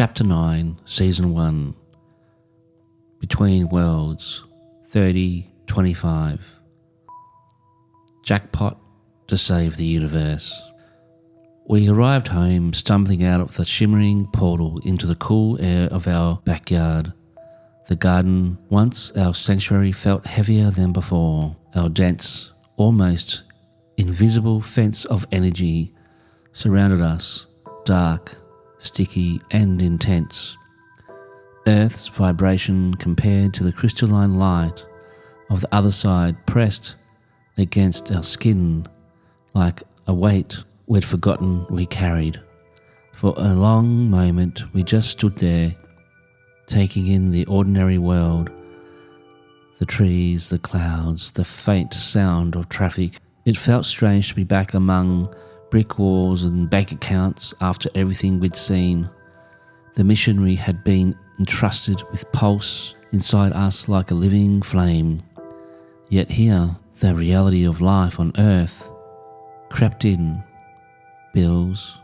Chapter 9, Season 1. Between Worlds, 3025. Jackpot to save the universe. We arrived home, stumbling out of the shimmering portal into the cool air of our backyard. The garden, once our sanctuary, felt heavier than before. Our dense, almost invisible fence of energy surrounded us, dark, sticky and intense. Earth's vibration compared to the crystalline light of the other side pressed against our skin like a weight we'd forgotten we carried. For a long moment we just stood there, taking in the ordinary world, the trees, the clouds, the faint sound of traffic. It felt strange to be back among brick walls and bank accounts after everything we'd seen. The missionary had been entrusted with pulse inside us like a living flame. Yet here, the reality of life on Earth crept in. Bills,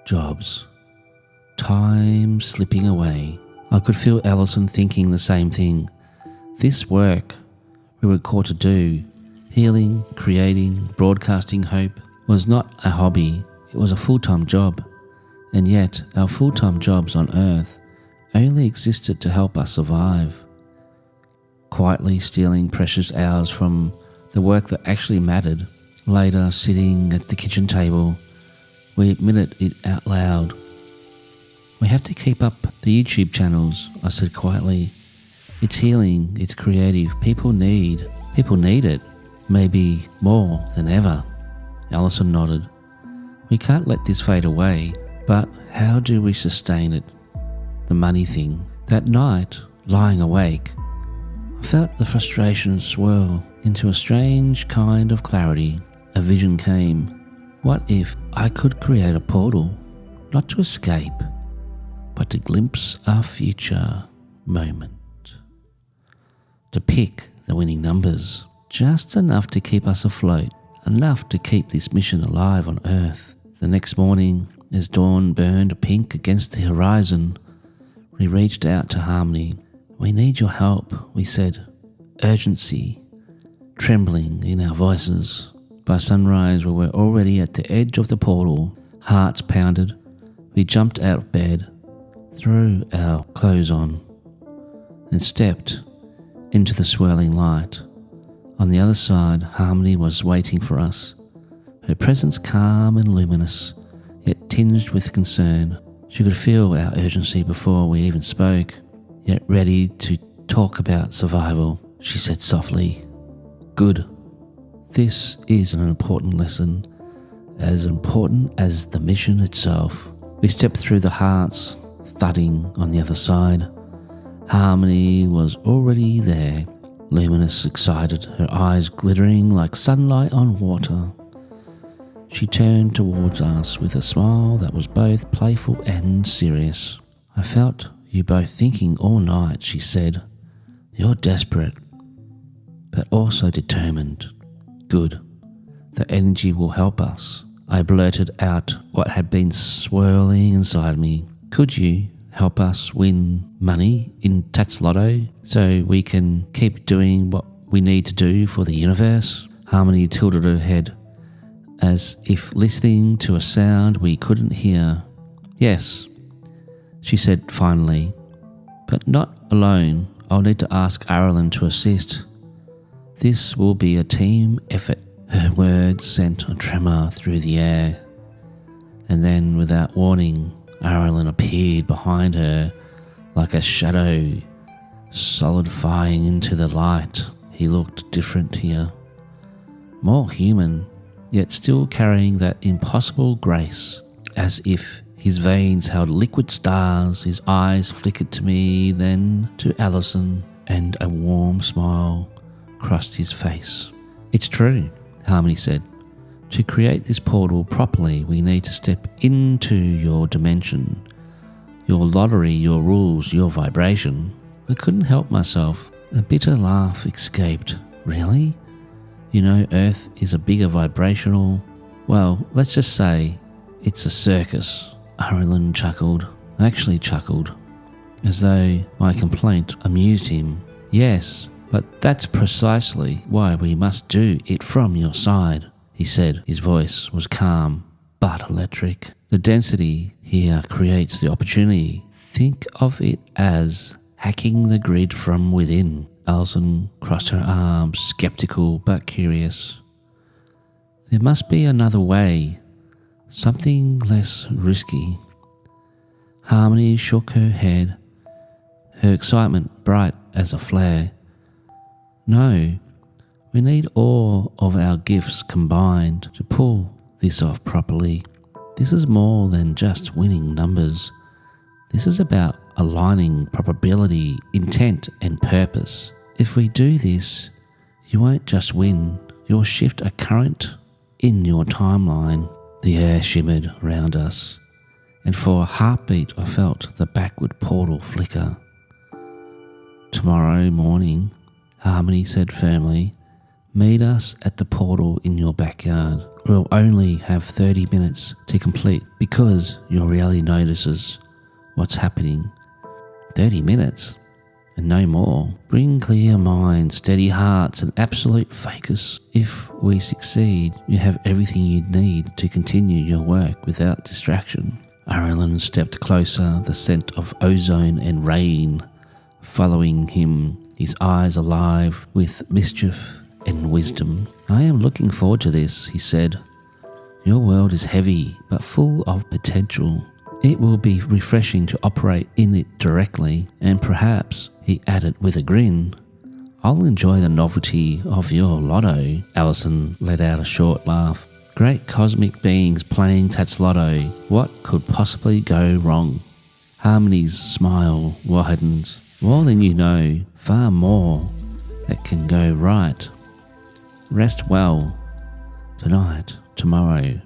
jobs, time slipping away. I could feel Allison thinking the same thing. This work we were called to do, healing, creating, broadcasting hope, was not a hobby, it was a full-time job. And yet our full-time jobs on Earth only existed to help us survive. Quietly stealing precious hours from the work that actually mattered. Later, sitting at the kitchen table, we admitted it out loud. We have to keep up the YouTube channels, I said quietly. It's healing, it's creative, people need it, maybe more than ever. Allison nodded. We can't let this fade away, but how do we sustain it? The money thing. That night, lying awake, I felt the frustration swirl into a strange kind of clarity. A vision came. What if I could create a portal, not to escape, but to glimpse our future moment? To pick the winning numbers, just enough to keep us afloat, enough to keep this mission alive on Earth. The next morning, as dawn burned pink against the horizon, we reached out to Harmony. We need your help, we said, urgency, trembling in our voices. By sunrise, we were already at the edge of the portal. Hearts pounded. We jumped out of bed, threw our clothes on, and stepped into the swirling light. On the other side, Harmony was waiting for us, her presence calm and luminous, yet tinged with concern. She could feel our urgency before we even spoke, yet ready to talk about survival. She said softly, "Good. This is an important lesson, as important as the mission itself." We stepped through the hearts, thudding on the other side. Harmony was already there, luminous, excited, her eyes glittering like sunlight on water. She turned towards us with a smile that was both playful and serious. "I felt you both thinking all night," she said. "You're desperate, but also determined. Good. The energy will help us." I blurted out what had been swirling inside me. "Could you help us win money in Tats Lotto so we can keep doing what we need to do for the universe?" Harmony tilted her head, as if listening to a sound we couldn't hear. "Yes," she said finally, "but not alone. I'll need to ask Auralen to assist. This will be a team effort." Her words sent a tremor through the air. And then, without warning, Auralen appeared behind her like a shadow, solidifying into the light. He looked different here. More human, yet still carrying that impossible grace, as if his veins held liquid stars. His eyes flickered to me, then to Allison, and a warm smile crossed his face. "It's true," Harmony said. "To create this portal properly, we need to step into your dimension, your lottery, your rules, your vibration." I couldn't help myself. A bitter laugh escaped. "Really? You know, Earth is a bigger vibrational... Well, let's just say it's a circus." Auralen chuckled. I actually chuckled, as though my complaint amused him. Yes, but that's precisely why we must do it from your side, he said. His voice was calm but electric. The density here creates the opportunity. Think of it as hacking the grid from within. Allison crossed her arms, skeptical but curious. There must be another way, something less risky. Harmony shook her head, her excitement bright as a flare. No, we need all of our gifts combined to pull this off properly. This is more than just winning numbers. This is about aligning probability, intent, and purpose. If we do this, you won't just win, you'll shift a current in your timeline. The air shimmered around us, and for a heartbeat I felt the backward portal flicker. Tomorrow morning, Harmony said firmly, meet us at the portal in your backyard. We'll only have 30 minutes to complete because your reality notices what's happening. 30 minutes and no more. Bring clear minds, steady hearts, and absolute focus. If we succeed, you have everything you need to continue your work without distraction. Auralen stepped closer, the scent of ozone and rain following him, his eyes alive with mischief and wisdom. I am looking forward to this, he said. Your world is heavy but full of potential. It will be refreshing to operate in it directly, and perhaps, he added with a grin, I'll enjoy the novelty of your lotto. Allison let out a short laugh. Great cosmic beings playing Tatslotto. What could possibly go wrong? Harmony's smile widened. More than you know, far more that can go right. Rest well. Tonight, tomorrow,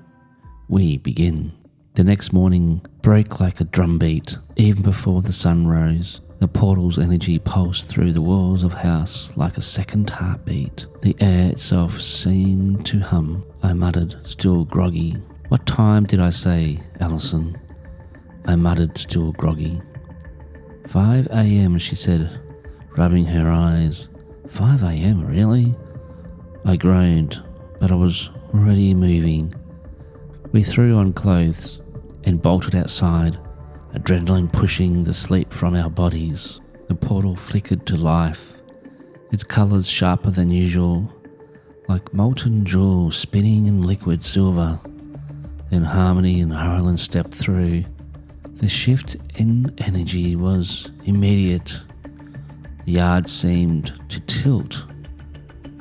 we begin. The next morning broke like a drumbeat. Even before the sun rose, the portal's energy pulsed through the walls of house like a second heartbeat. The air itself seemed to hum. I muttered, still groggy. What time did I say, Allison? I muttered, still groggy. 5 a.m, she said, rubbing her eyes. 5 a.m, really? I groaned, but I was already moving. We threw on clothes and bolted outside, adrenaline pushing the sleep from our bodies. The portal flickered to life, its colours sharper than usual, like molten jewels spinning in liquid silver. Then Harmony and Auralen stepped through. The shift in energy was immediate. The yard seemed to tilt,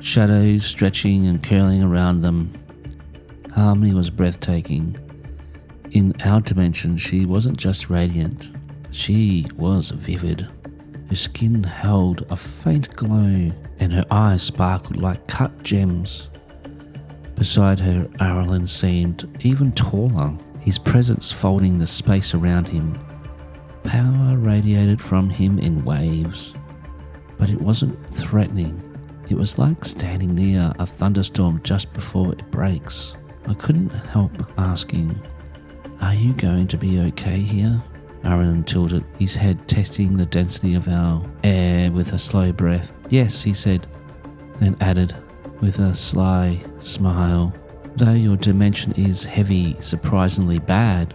shadows stretching and curling around them. Harmony was breathtaking. In our dimension, she wasn't just radiant, she was vivid. Her skin held a faint glow, and her eyes sparkled like cut gems. Beside her, Auralen seemed even taller, his presence folding the space around him. Power radiated from him in waves, but it wasn't threatening. It was like standing near a thunderstorm just before it breaks. I couldn't help asking, are you going to be okay here? Auralen tilted, his head testing the density of our air with a slow breath. Yes, he said, then added with a sly smile, though your dimension is heavy, surprisingly bad,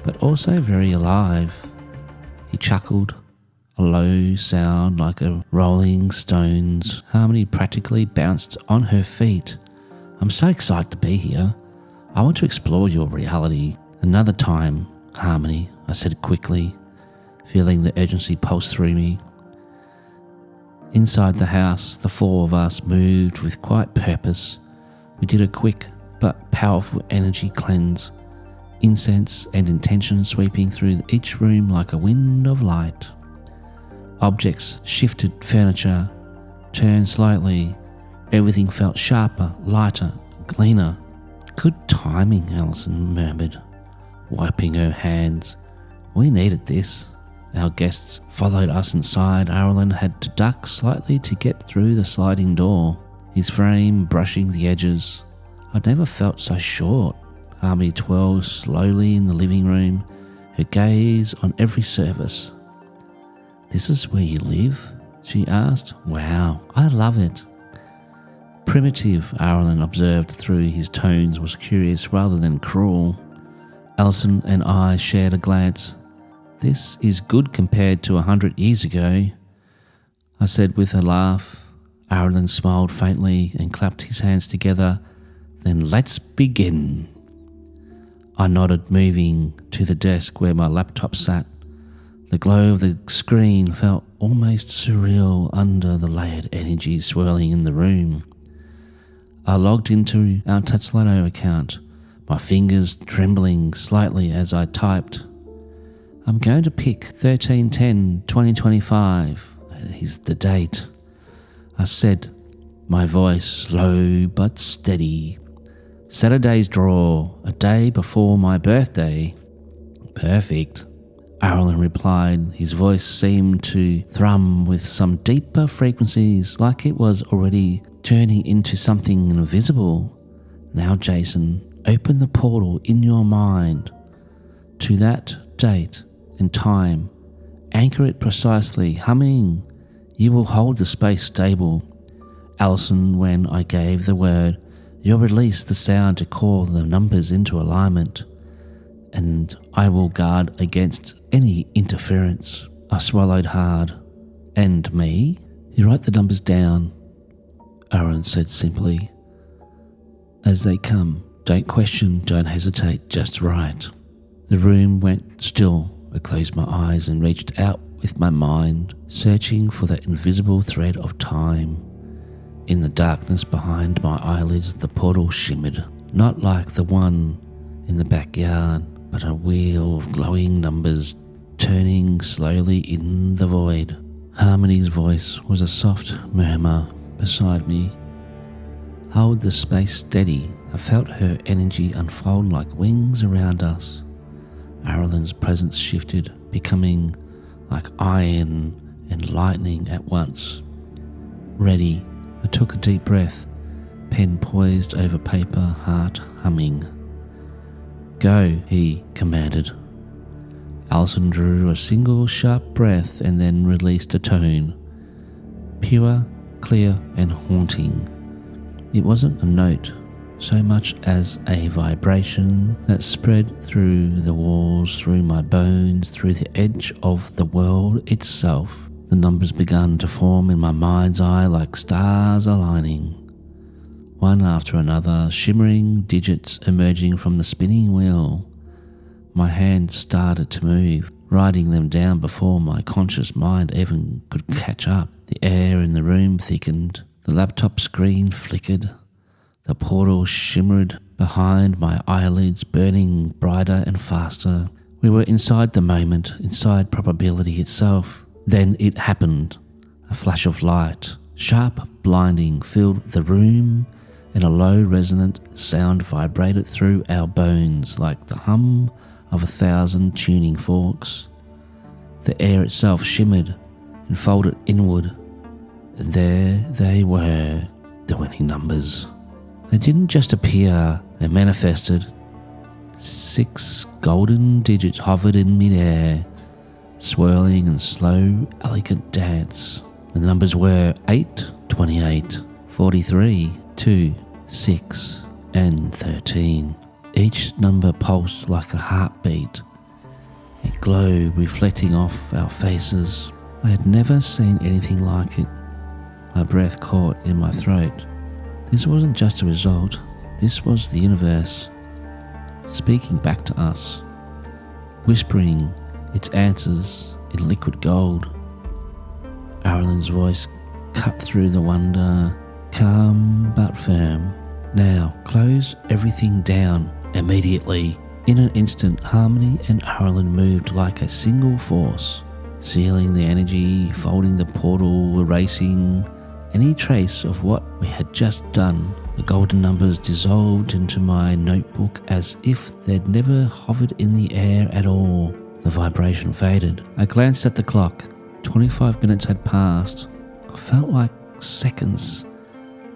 but also very alive. He chuckled, a low sound like a rolling stones. Harmony practically bounced on her feet. I'm so excited to be here. I want to explore your reality. Another time, Harmony, I said quickly, feeling the urgency pulse through me. Inside the house, the four of us moved with quiet purpose. We did a quick but powerful energy cleanse, incense and intention sweeping through each room like a wind of light. Objects shifted, furniture turned slightly. Everything felt sharper, lighter, and cleaner. Good timing, Allison murmured, wiping her hands. We needed this. Our guests followed us inside. Auralen had to duck slightly to get through the sliding door, his frame brushing the edges. I'd never felt so short. Harmony twirled slowly in the living room, her gaze on every surface. "This is where you live?" she asked. "Wow, I love it." Primitive, Auralen observed through his tones, was curious rather than cruel. Allison and I shared a glance. "This is good compared to 100 years ago," I said with a laugh. Auralen smiled faintly and clapped his hands together. "Then let's begin." I nodded, moving to the desk where my laptop sat. The glow of the screen felt almost surreal under the layered energy swirling in the room. I logged into our Tatslato account, my fingers trembling slightly as I typed. "I'm going to pick 13/10/2025. That is the date," I said, my voice low but steady. "Saturday's draw, a day before my birthday." "Perfect," Auralen replied. His voice seemed to thrum with some deeper frequencies, like it was already turning into something invisible. "Now, Jayson, open the portal in your mind to that date and time. Anchor it precisely, humming. You will hold the space stable. Allison, when I gave the word, you'll release the sound to call the numbers into alignment, and I will guard against any interference." I swallowed hard. "And me?" "You write the numbers down," Auralen said simply. "As they come. Don't question, don't hesitate, just write." The room went still. I closed my eyes and reached out with my mind, searching for that invisible thread of time. In the darkness behind my eyelids, the portal shimmered, not like the one in the backyard, but a wheel of glowing numbers turning slowly in the void. Harmony's voice was a soft murmur beside me. "Hold the space steady." I felt her energy unfold like wings around us. Auralen's presence shifted, becoming like iron and lightning at once. "Ready." I took a deep breath, pen poised over paper, heart humming. "Go," he commanded. Allison drew a single sharp breath and then released a tone. Pure, clear and haunting. It wasn't a note so much as a vibration that spread through the walls, through my bones, through the edge of the world itself. The numbers began to form in my mind's eye like stars aligning, one after another, shimmering digits emerging from the spinning wheel. My hands started to move, writing them down before my conscious mind even could catch up. The air in the room thickened, the laptop screen flickered, the portal shimmered behind my eyelids, burning brighter and faster. We were inside the moment, inside probability itself. Then it happened. A flash of light, sharp, blinding, filled the room, and a low, resonant sound vibrated through our bones like the hum of 1,000 tuning forks. The air itself shimmered and folded inward, and there they were, the winning numbers. They didn't just appear, they manifested. 6 golden digits hovered in midair, swirling in slow, elegant dance. The numbers were 8, 28, 43, 2, 6, and 13. Each number pulsed like a heartbeat. It glowed, reflecting off our faces. I had never seen anything like it. My breath caught in my throat. This wasn't just a result. This was the universe, speaking back to us, whispering its answers in liquid gold. Auralen's voice cut through the wonder, calm but firm. "Now, close everything down immediately." In an instant, Harmony and Auralen moved like a single force, sealing the energy, folding the portal, erasing any trace of what we had just done. The golden numbers dissolved into my notebook as if they'd never hovered in the air at all. The vibration faded. I glanced at the clock. 25 minutes had passed. I felt like seconds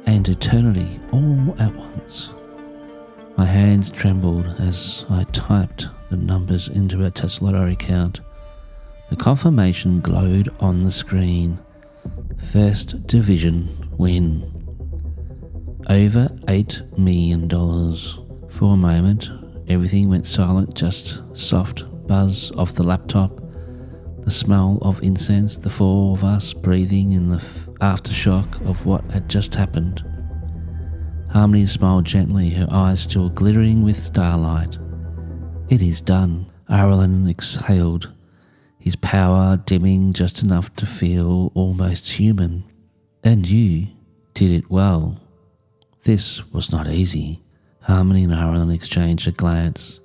and eternity all at once. My hands trembled as I typed the numbers into a Tesla account. The confirmation glowed on the screen. First division win. Over $8 million. For a moment, everything went silent, just soft buzz of the laptop, the smell of incense, the four of us breathing in the aftershock of what had just happened. Harmony smiled gently, her eyes still glittering with starlight. It is done. Auralen exhaled, his power dimming just enough to feel almost human. And you did it well. This was not easy. Harmony and Auralen exchanged a glance,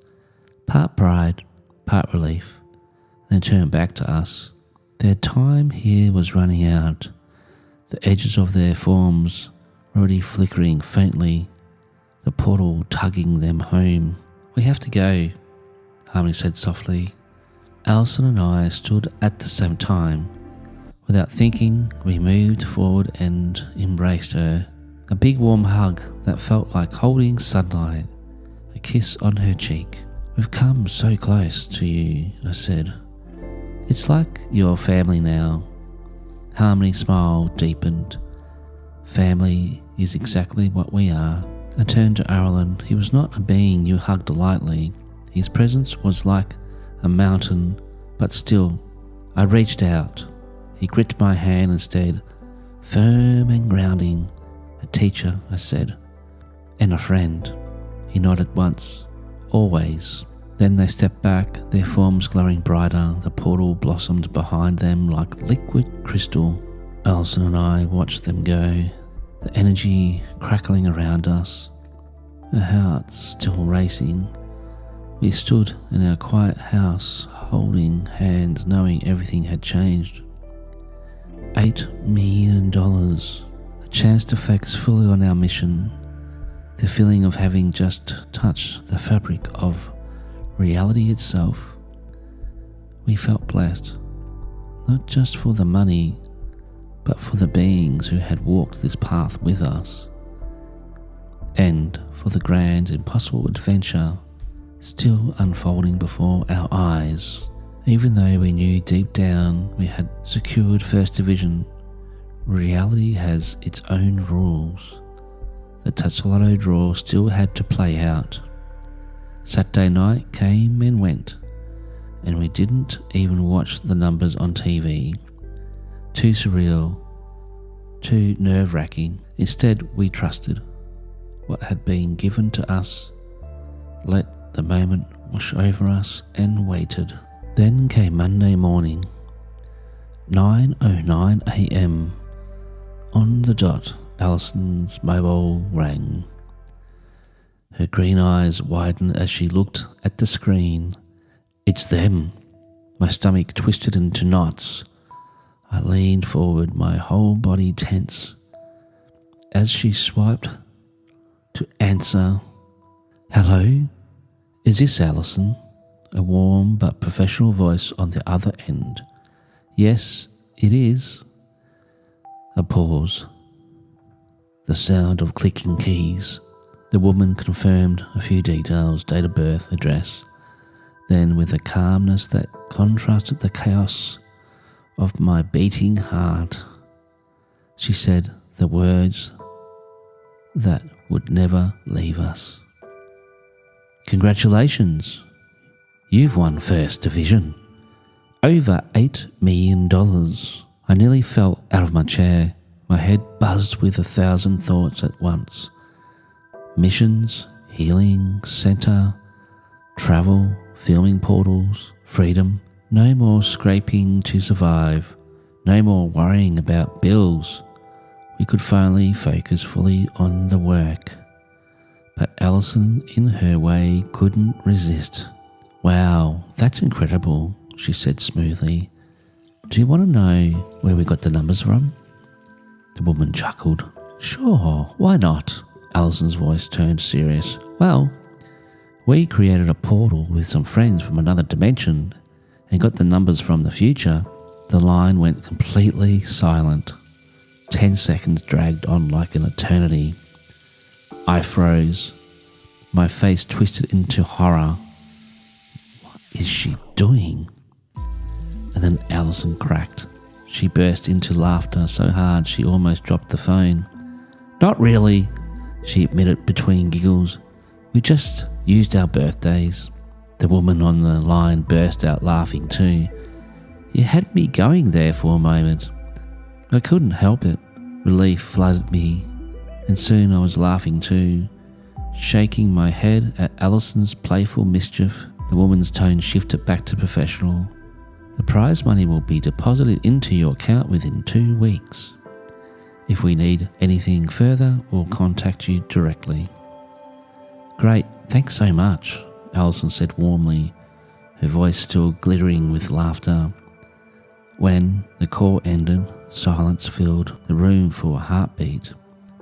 part pride, part relief, then turned back to us. Their time here was running out, the edges of their forms already flickering faintly, the portal tugging them home. We have to go, Harmony said softly. Allison and I stood at the same time. Without thinking, we moved forward and embraced her. A big warm hug that felt like holding sunlight, a kiss on her cheek. We've come so close to you, I said. It's like your family now. Harmony's smile deepened. Family is exactly what we are. I turned to Auralen. He was not a being you hugged lightly. His presence was like a mountain, but still, I reached out. He gripped my hand instead, firm and grounding. A teacher, I said, and a friend. He nodded once. Always. Then they stepped back, their forms glowing brighter. The portal blossomed behind them like liquid crystal. Allison and I watched them go, the energy crackling around us, our hearts still racing. We stood in our quiet house, holding hands, knowing everything had changed. $8 million. A chance to focus fully on our mission. The feeling of having just touched the fabric of reality itself. We felt blessed, not just for the money, but for the beings who had walked this path with us, and for the grand, impossible adventure still unfolding before our eyes. Even though we knew deep down we had secured First Division, reality has its own rules. The Tatsalotto draw still had to play out. Saturday night came and went, and we didn't even watch the numbers on TV. Too surreal, too nerve-wracking. Instead, we trusted what had been given to us, let the moment wash over us, and waited. Then came Monday morning, 9:09 a.m. On the dot, Allison's mobile rang. Her green eyes widened as she looked at the screen. It's them. My stomach twisted into knots. I leaned forward, my whole body tense. As she swiped to answer, "Hello? Is this Allison?" A warm but professional voice on the other end. "Yes, it is." A pause. The sound of clicking keys. The woman confirmed a few details, date of birth, address. Then, with a calmness that contrasted the chaos of my beating heart, she said the words that would never leave us. "Congratulations. You've won First Division. Over $8 million. I nearly fell out of my chair. My head buzzed with 1,000 thoughts at once. Missions, healing, center, travel, filming portals, freedom. No more scraping to survive. No more worrying about bills. We could finally focus fully on the work. But Allison, in her way, couldn't resist. "Wow, that's incredible," she said smoothly. "Do you want to know where we got the numbers from?" The woman chuckled. "Sure, why not?" Allison's voice turned serious. "Well, we created a portal with some friends from another dimension and got the numbers from the future." The line went completely silent. 10 seconds dragged on like an eternity. I froze. My face twisted into horror. is she doing? And then Allison cracked. She burst into laughter so hard she almost dropped the phone. Not really, she admitted between giggles. We just used our birthdays. The woman on the line burst out laughing too. You had me going there for a moment. I couldn't help it. Relief flooded me, and soon I was laughing too. Shaking my head at Allison's playful mischief, the woman's tone shifted back to professional. The prize money will be deposited into your account within 2 weeks. If we need anything further, we'll contact you directly. Great, thanks so much, Allison said warmly, her voice still glittering with laughter. When the call ended, silence filled the room for a heartbeat.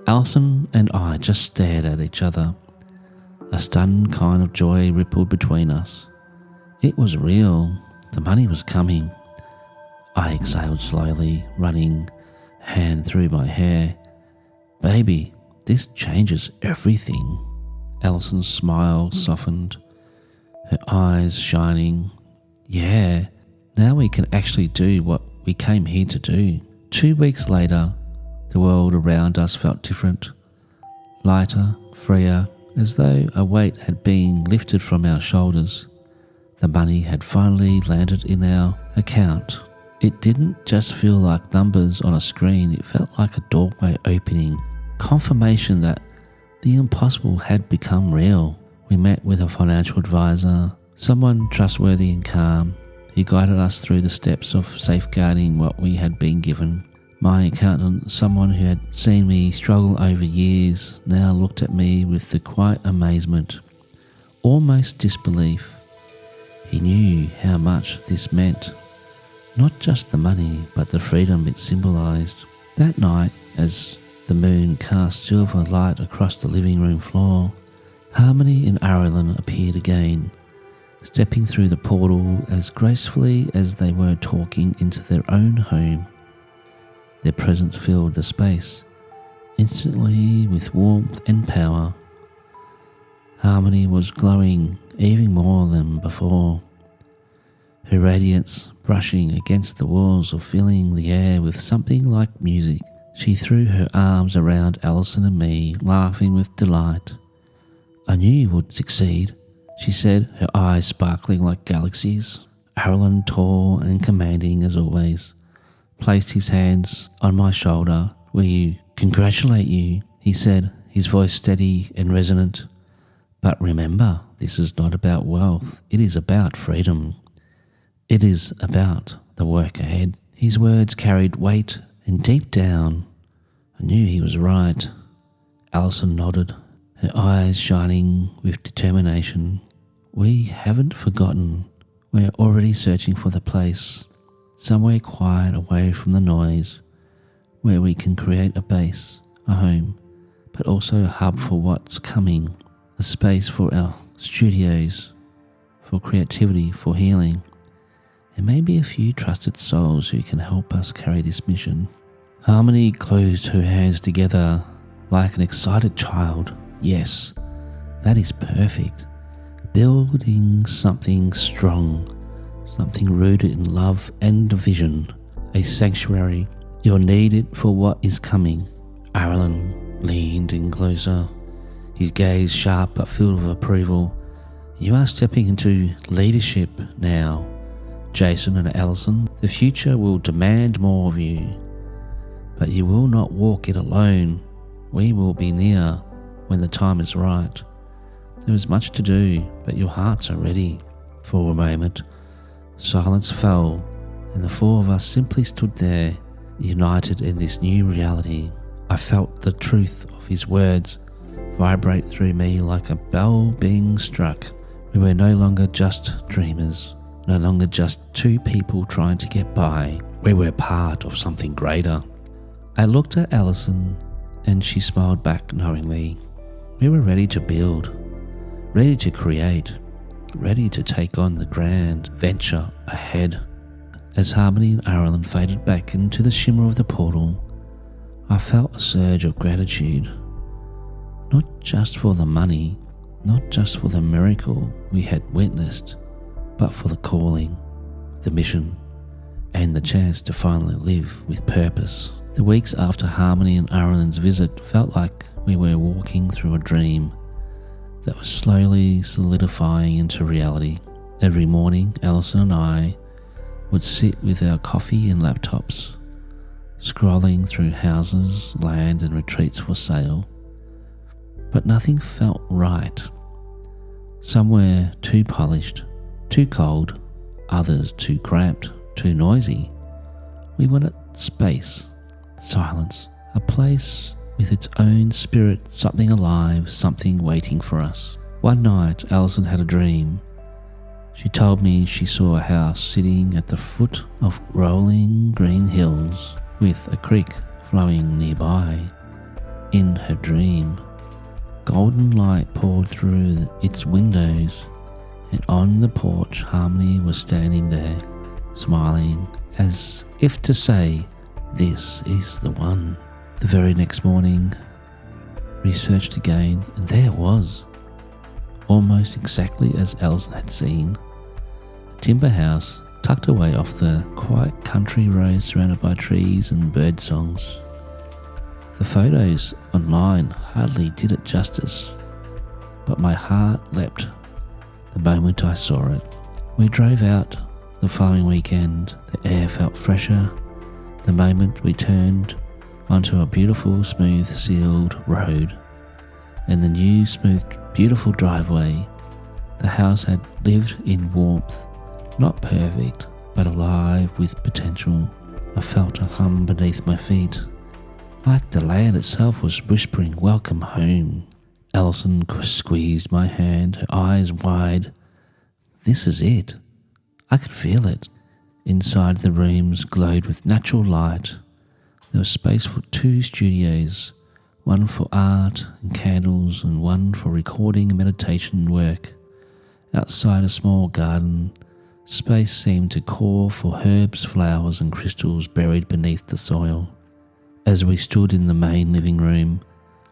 Allison and I just stared at each other. A stunned kind of joy rippled between us. It was real. The money was coming. I exhaled slowly, running a hand through my hair. Baby, this changes everything. Allison's smile softened, her eyes shining. Yeah, now we can actually do what we came here to do. 2 weeks later, the world around us felt different, lighter, freer, as though a weight had been lifted from our shoulders. The money had finally landed in our account. It didn't just feel like numbers on a screen, it felt like a doorway opening, confirmation that the impossible had become real. We met with a financial advisor, someone trustworthy and calm. He guided us through the steps of safeguarding what we had been given. My accountant, someone who had seen me struggle over years, now looked at me with the quiet amazement, almost disbelief. He knew how much this meant, not just the money, but the freedom it symbolized. That night, as the moon cast silver light across the living room floor, Harmony and Auralen appeared again, stepping through the portal as gracefully as they were talking into their own home. Their presence filled the space, instantly with warmth and power. Harmony was glowing even more than before, her radiance brushing against the walls or filling the air with something like music. She threw her arms around Allison and me, laughing with delight. I knew you would succeed, she said, her eyes sparkling like galaxies. Auralen, tall and commanding as always, placed his hands on my shoulder. We congratulate you, he said, his voice steady and resonant. But remember, this is not about wealth, it is about freedom. It is about the work ahead. His words carried weight, and deep down, I knew he was right. Allison nodded, her eyes shining with determination. We haven't forgotten. We're already searching for the place, somewhere quiet away from the noise, where we can create a base, a home, but also a hub for what's coming, a space for our studios, for creativity, for healing, and maybe a few trusted souls who can help us carry this mission. Harmony closed her hands together like an excited child. Yes, that is perfect. Building something strong, something rooted in love and vision, a sanctuary. You're needed for what is coming. Auralen leaned in closer, his gaze sharp but filled with approval. You are stepping into leadership now, Jayson and Allison. The future will demand more of you, but you will not walk it alone. We will be near when the time is right. There is much to do, but your hearts are ready. For a moment, silence fell, and the four of us simply stood there, united in this new reality. I felt the truth of his words vibrate through me like a bell being struck. We were no longer just dreamers, no longer just two people trying to get by. We were part of something greater. I looked at Allison, and she smiled back knowingly. We were ready to build, ready to create, ready to take on the grand venture ahead. As Harmony and Auralen faded back into the shimmer of the portal, I felt a surge of gratitude. Not just for the money, not just for the miracle we had witnessed, but for the calling, the mission, and the chance to finally live with purpose. The weeks after Harmony and Auralen's visit felt like we were walking through a dream that was slowly solidifying into reality. Every morning, Allison and I would sit with our coffee and laptops, scrolling through houses, land and retreats for sale. But nothing felt right. Some were too polished, too cold, others too cramped, too noisy. We wanted space, silence, a place with its own spirit, something alive, something waiting for us. One night, Allison had a dream. She told me she saw a house sitting at the foot of rolling green hills with a creek flowing nearby. In her dream, golden light poured through its windows, and on the porch Harmony was standing there, smiling as if to say, "This is the one." The very next morning, researched again, and there it was, almost exactly as Allison had seen. A timber house tucked away off the quiet country road surrounded by trees and bird songs. The photos online hardly did it justice, but my heart leapt the moment I saw it. We drove out the following weekend. The air felt fresher the moment we turned onto a beautiful, smooth, sealed road, and the new, smooth, beautiful driveway. The house had lived in warmth, not perfect, but alive with potential. I felt a hum beneath my feet, like the land itself was whispering, "Welcome home." Allison squeezed my hand, her eyes wide. This is it. I could feel it. Inside, the rooms glowed with natural light. There was space for 2 studios, one for art and candles and one for recording and meditation work. Outside, a small garden space seemed to call for herbs, flowers and crystals buried beneath the soil. As we stood in the main living room,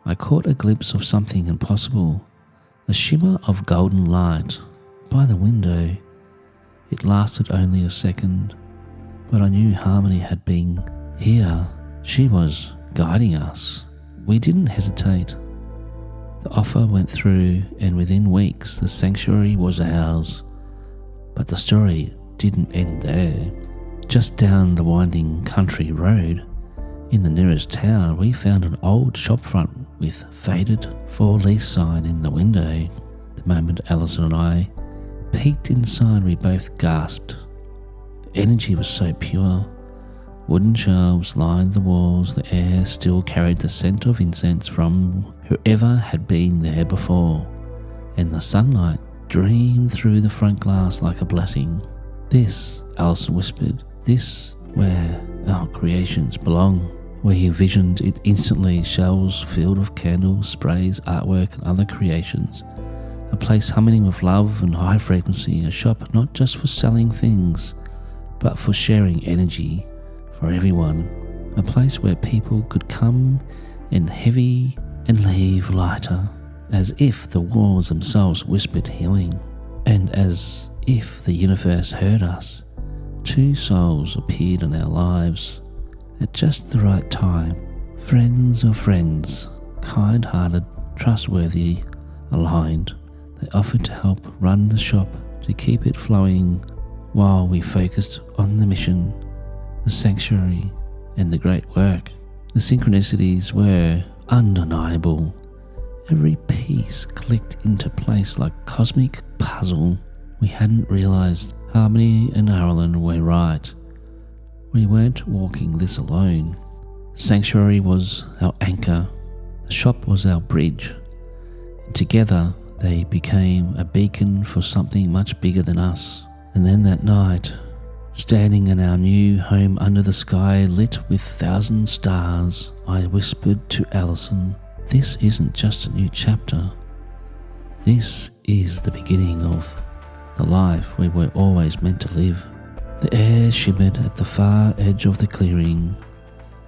I caught a glimpse of something impossible, a shimmer of golden light by the window. It lasted only a second, but I knew Harmony had been here. She was guiding us. We didn't hesitate. The offer went through, and within weeks the sanctuary was ours. But the story didn't end there. Just down the winding country road, in the nearest town, we found an old shopfront with faded for lease sign in the window. The moment Allison and I peeked inside, we both gasped. The energy was so pure. Wooden shelves lined the walls. The air still carried the scent of incense from whoever had been there before, and the sunlight streamed through the front glass like a blessing. "This," Allison whispered, "this where our creations belong." We envisioned it instantly, shelves filled with candles, sprays, artwork and other creations. A place humming with love and high frequency, a shop not just for selling things, but for sharing energy for everyone. A place where people could come in heavy and leave lighter, as if the walls themselves whispered healing. And as if the universe heard us, 2 souls appeared in our lives at just the right time. Friends of friends, kind-hearted, trustworthy, aligned. They offered to help run the shop, to keep it flowing while we focused on the mission, the sanctuary, and the great work. The synchronicities were undeniable. Every piece clicked into place like a cosmic puzzle. We hadn't realized Harmony and Auralen were right. We weren't walking this alone. Sanctuary was our anchor. The shop was our bridge. And together they became a beacon for something much bigger than us. And then that night, standing in our new home under the sky lit with 1,000 stars, I whispered to Allison, "This isn't just a new chapter. This is the beginning of the life we were always meant to live." The air shimmered at the far edge of the clearing,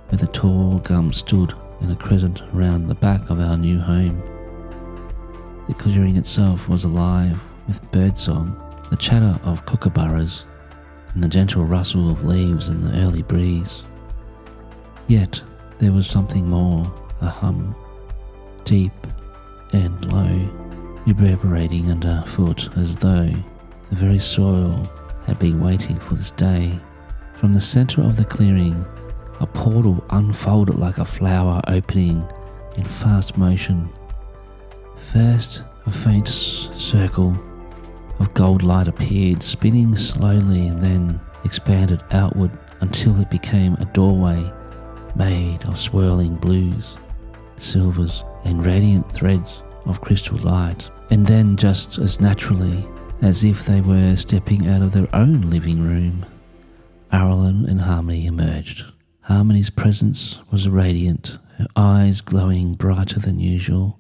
where the tall gum stood in a crescent around the back of our new home. The clearing itself was alive with birdsong, the chatter of kookaburras, and the gentle rustle of leaves in the early breeze. Yet there was something more, a hum, deep and low, reverberating underfoot as though the very soil had been waiting for this day. From the centre of the clearing, a portal unfolded like a flower opening in fast motion. First, a faint circle of gold light appeared, spinning slowly, and then expanded outward until it became a doorway made of swirling blues, silvers, and radiant threads of crystal light. And then, just as naturally as if they were stepping out of their own living room, Auralen and Harmony emerged. Harmony's presence was radiant, her eyes glowing brighter than usual,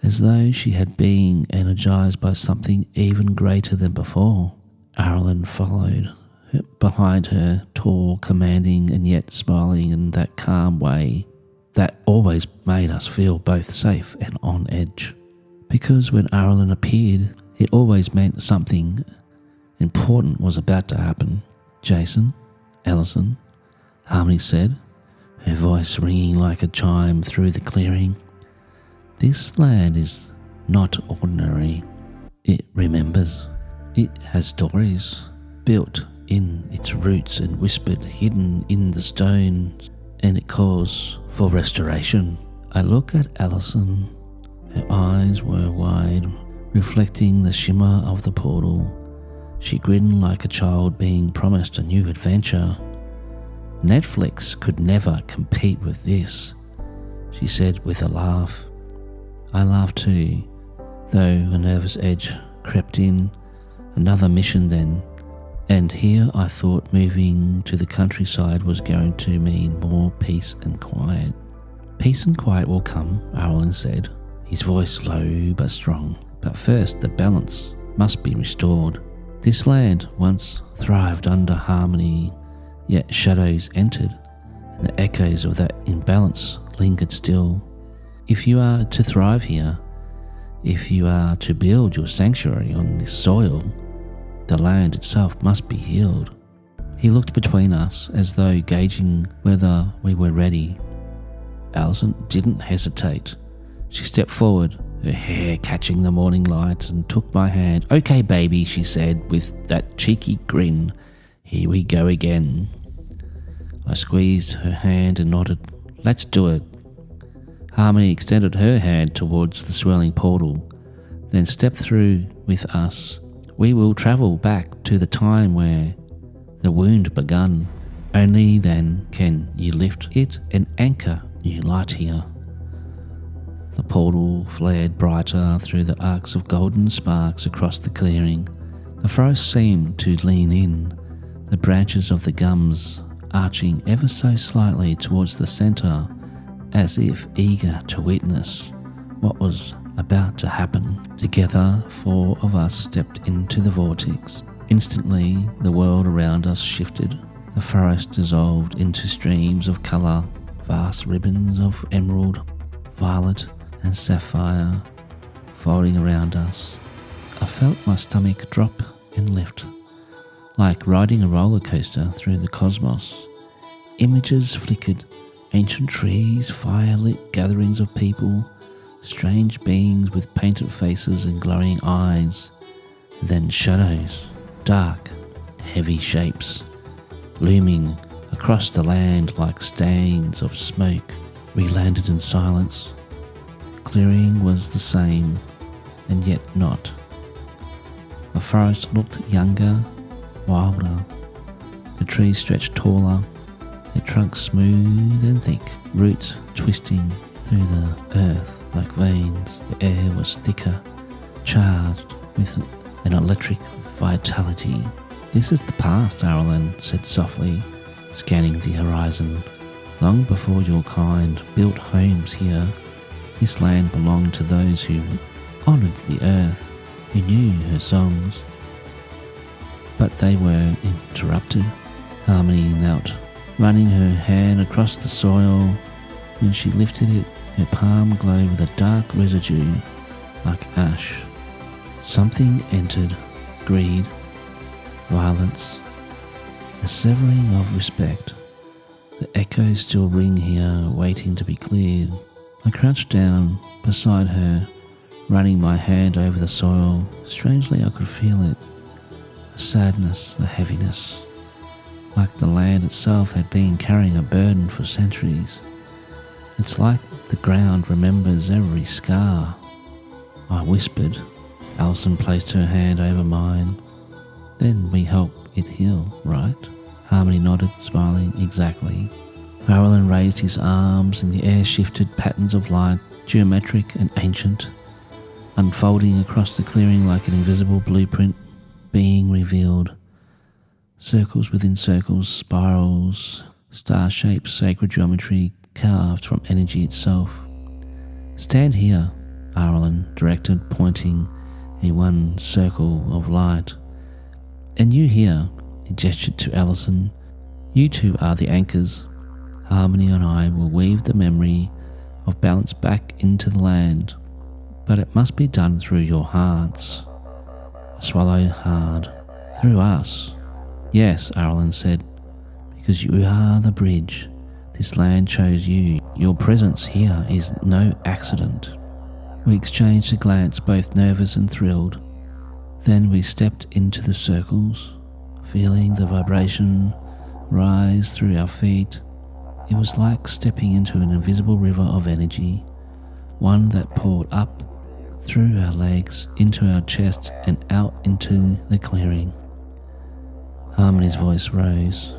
as though she had been energized by something even greater than before. Auralen followed behind her, tall, commanding, and yet smiling in that calm way that always made us feel both safe and on edge. Because when Auralen appeared, it always meant something important was about to happen. "Jayson, Allison," Harmony said, her voice ringing like a chime through the clearing. "This land is not ordinary. It remembers. It has stories built in its roots and whispered, hidden in the stones, and it calls for restoration." I look at Allison. Her eyes were wide, reflecting the shimmer of the portal. She grinned like a child being promised a new adventure. "Netflix could never compete with this," she said with a laugh. I laughed too, though a nervous edge crept in. Another mission then, and here I thought moving to the countryside was going to mean more peace and quiet. "Peace and quiet will come," Auralen said, his voice low but strong. "But first the balance must be restored. This land once thrived under harmony, yet shadows entered, and the echoes of that imbalance lingered still. If you are to thrive here, if you are to build your sanctuary on this soil, the land itself must be healed." He looked between us as though gauging whether we were ready. Allison didn't hesitate. She stepped forward, her hair catching the morning light, and took my hand. "Okay, baby," she said with that cheeky grin. "Here we go again." I squeezed her hand and nodded. "Let's do it." Harmony extended her hand towards the swirling portal, then stepped through with us. "We will travel back to the time where the wound begun. Only then can you lift it and anchor new light here." The portal flared brighter through the arcs of golden sparks across the clearing. The forest seemed to lean in, the branches of the gums arching ever so slightly towards the centre, as if eager to witness what was about to happen. Together, 4 of us stepped into the vortex. Instantly, the world around us shifted. The forest dissolved into streams of colour, vast ribbons of emerald, violet, and sapphire folding around us. I felt my stomach drop and lift, like riding a roller coaster through the cosmos. Images flickered, ancient trees, fire-lit gatherings of people, strange beings with painted faces and glowing eyes, and then shadows, dark, heavy shapes, looming across the land like stains of smoke. We landed in silence. Clearing was the same, and yet not. The forest looked younger, wilder. The trees stretched taller, their trunks smooth and thick, roots twisting through the earth like veins. The air was thicker, charged with an electric vitality. "This is the past," Auralen said softly, scanning the horizon. "Long before your kind built homes here, this land belonged to those who honoured the earth, who knew her songs." But they were interrupted. Harmony knelt, running her hand across the soil. When she lifted it, her palm glowed with a dark residue like ash. Something entered, greed, violence, a severing of respect. The echoes still ring here, waiting to be cleared. I crouched down beside her, running my hand over the soil. Strangely, I could feel it. A sadness, a heaviness, like the land itself had been carrying a burden for centuries. It's like the ground remembers every scar. I whispered. Allison placed her hand over mine. Then we help it heal, right? Harmony nodded, smiling. Exactly. Auralen raised his arms and the air shifted, patterns of light, geometric and ancient, unfolding across the clearing like an invisible blueprint being revealed. Circles within circles, spirals, star-shaped sacred geometry carved from energy itself. Stand here, Auralen directed, pointing in one circle of light. And you here, he gestured to Allison. You two are the anchors. Harmony and I will weave the memory of balance back into the land, but it must be done through your hearts. I swallowed hard. Through us. Yes, Auralen said, because you are the bridge. This land chose you. Your presence here is no accident. We exchanged a glance, both nervous and thrilled. Then we stepped into the circles, feeling the vibration rise through our feet. It was like stepping into an invisible river of energy, one that poured up through our legs, into our chests, and out into the clearing. Harmony's voice rose,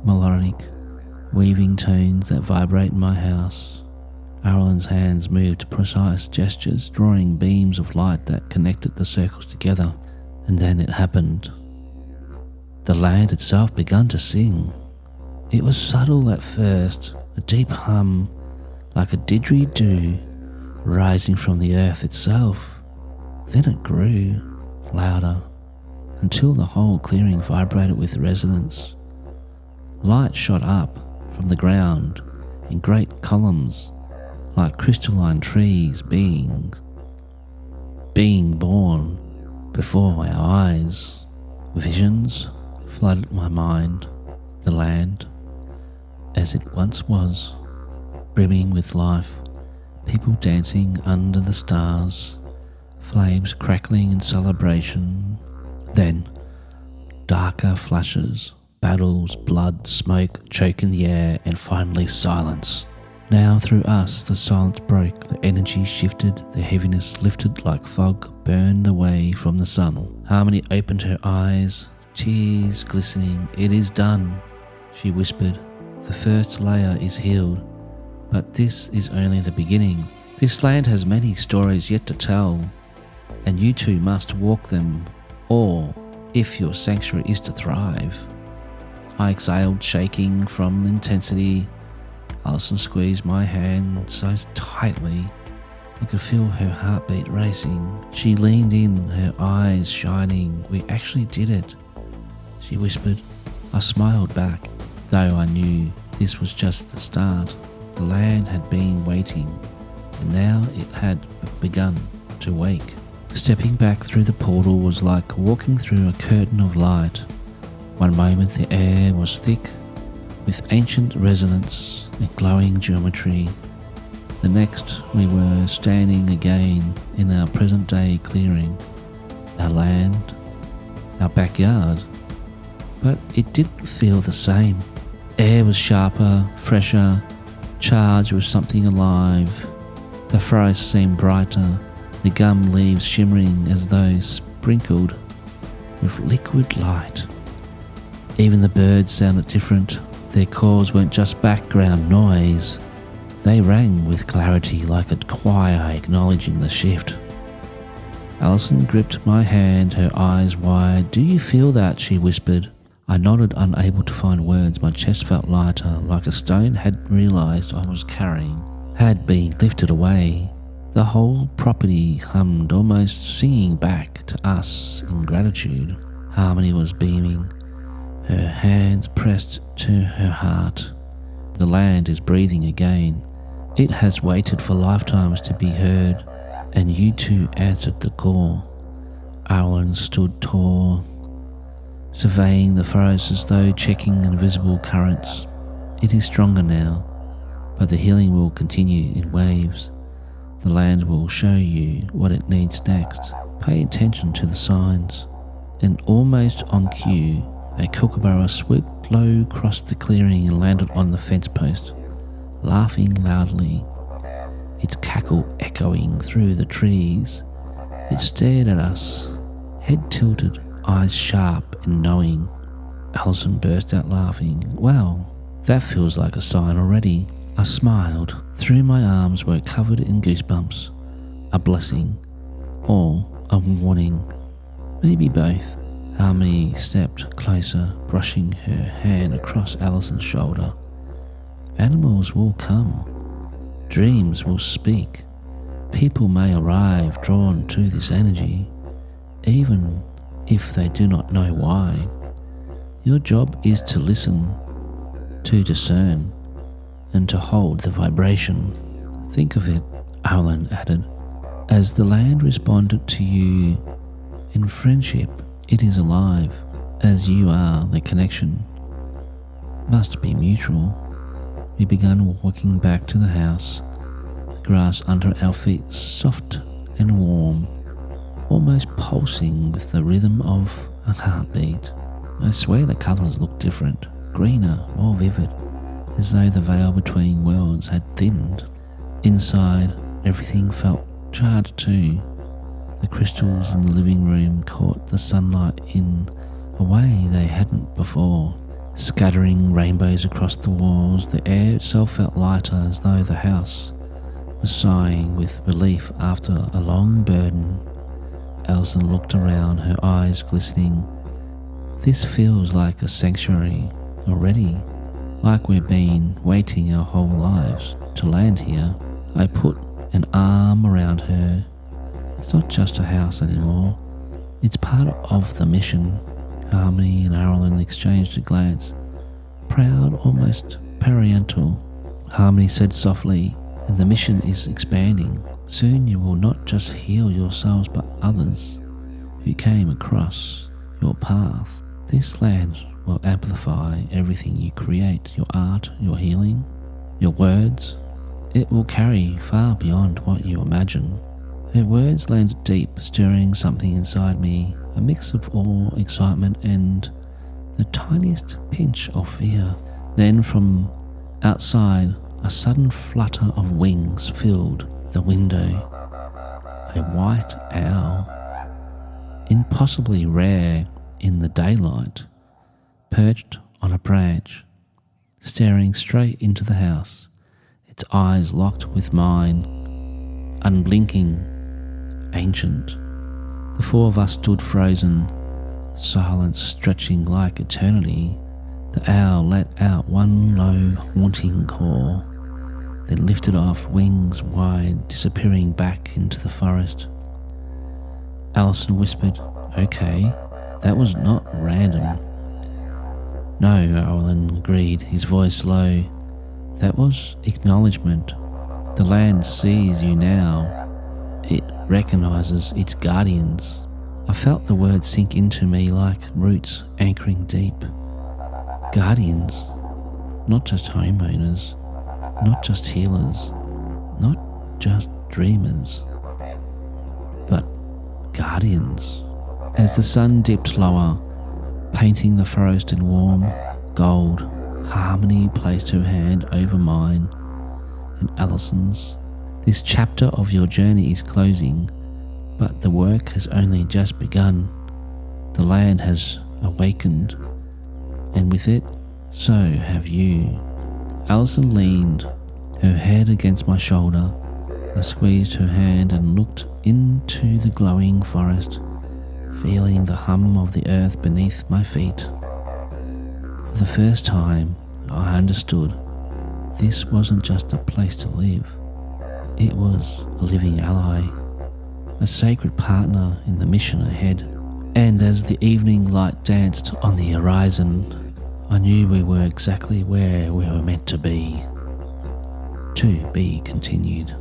melodic, weaving tones that vibrate in my house. Auralen's hands moved precise gestures, drawing beams of light that connected the circles together. And then it happened. The land itself began to sing. It was subtle at first, a deep hum, like a didgeridoo, rising from the earth itself. Then it grew, louder, until the whole clearing vibrated with resonance. Light shot up from the ground in great columns, like crystalline trees being born before our eyes. Visions flooded my mind. The land, as it once was, brimming with life, people dancing under the stars, flames crackling in celebration. Then, darker flashes, battles, blood, smoke choke in the air, and finally silence. Now through us the silence broke, the energy shifted, the heaviness lifted like fog burned away from the sun. Harmony opened her eyes, tears glistening. It is done, she whispered. The first layer is healed, but this is only the beginning. This land has many stories yet to tell, and you two must walk them, or if your sanctuary is to thrive. I exhaled, shaking from intensity. Allison squeezed my hand so tightly I could feel her heartbeat racing. She leaned in, her eyes shining. We actually did it, she whispered. I smiled back, though I knew this was just the start. The land had been waiting, and now it had begun to wake. Stepping back through the portal was like walking through a curtain of light. One moment the air was thick with ancient resonance and glowing geometry. The next we were standing again in our present day clearing, our land, our backyard. But it didn't feel the same. Air was sharper, fresher, charged with something alive. The forest seemed brighter, the gum leaves shimmering as though sprinkled with liquid light. Even the birds sounded different. Their calls weren't just background noise. They rang with clarity like a choir acknowledging the shift. Allison gripped my hand, her eyes wide. Do you feel that? She whispered. I nodded, unable to find words. My chest felt lighter, like a stone had realized I was carrying had been lifted away. The whole property hummed, almost singing back to us in gratitude. Harmony was beaming, her hands pressed to her heart. The land is breathing again. It has waited for lifetimes to be heard, and you two answered the call. Auralen stood tall, surveying the forest as though checking invisible currents. It is stronger now, but the healing will continue in waves. The land will show you what it needs next. Pay attention to the signs. And almost on cue, a kookaburra swooped low across the clearing and landed on the fence post, laughing loudly, its cackle echoing through the trees. It stared at us, head tilted, eyes sharp and knowing. Allison burst out laughing. Well, that feels like a sign already. I smiled. Through my arms were covered in goosebumps. A blessing, or a warning. Maybe both. Harmony stepped closer, brushing her hand across Allison's shoulder. Animals will come. Dreams will speak. People may arrive drawn to this energy, even if they do not know why. Your job is to listen, to discern, and to hold the vibration. Think of it, Allalen added, as the land responded to you in friendship. It is alive, as you are. The connection must be mutual. We began walking back to the house, the grass under our feet soft and warm, almost pulsing with the rhythm of a heartbeat. I swear the colours looked different, greener, more vivid, as though the veil between worlds had thinned. Inside, everything felt charged too. The crystals in the living room caught the sunlight in a way they hadn't before, scattering rainbows across the walls. The air itself felt lighter, as though the house was sighing with relief after a long burden. Allison looked around, her eyes glistening. This feels like a sanctuary already, like we've been waiting our whole lives to land here. I put an arm around her. It's not just a house anymore. It's part of the mission. Harmony and Auralen exchanged a glance, proud, almost parental. Harmony said softly, and the mission is expanding. Soon you will not just heal yourselves, but others who came across your path. This land will amplify everything you create, your art, your healing, your words. It will carry far beyond what you imagine. Her words landed deep, stirring something inside me, a mix of awe, excitement, and the tiniest pinch of fear. Then from outside, a sudden flutter of wings filled the window. A white owl, impossibly rare in the daylight, perched on a branch, staring straight into the house, its eyes locked with mine, unblinking, ancient. The four of us stood frozen, silence stretching like eternity. The owl let out one low, haunting call, then lifted off, wings wide, disappearing back into the forest. Allison whispered, "Okay, that was not random." "No," Auralen agreed, his voice low. "That was acknowledgement. The land sees you now. It recognizes its guardians." I felt the words sink into me like roots anchoring deep. Guardians, not just homeowners, not just healers, not just dreamers, but guardians. As the sun dipped lower, painting the forest in warm gold, Harmony placed her hand over mine and Allison's. "This chapter of your journey is closing, but the work has only just begun. The land has awakened, and with it, so have you." Allison leaned her head against my shoulder. I squeezed her hand and looked into the glowing forest, feeling the hum of the earth beneath my feet. For the first time, I understood this wasn't just a place to live. It was a living ally, a sacred partner in the mission ahead. And as the evening light danced on the horizon, I knew we were exactly where we were meant to be. To be continued.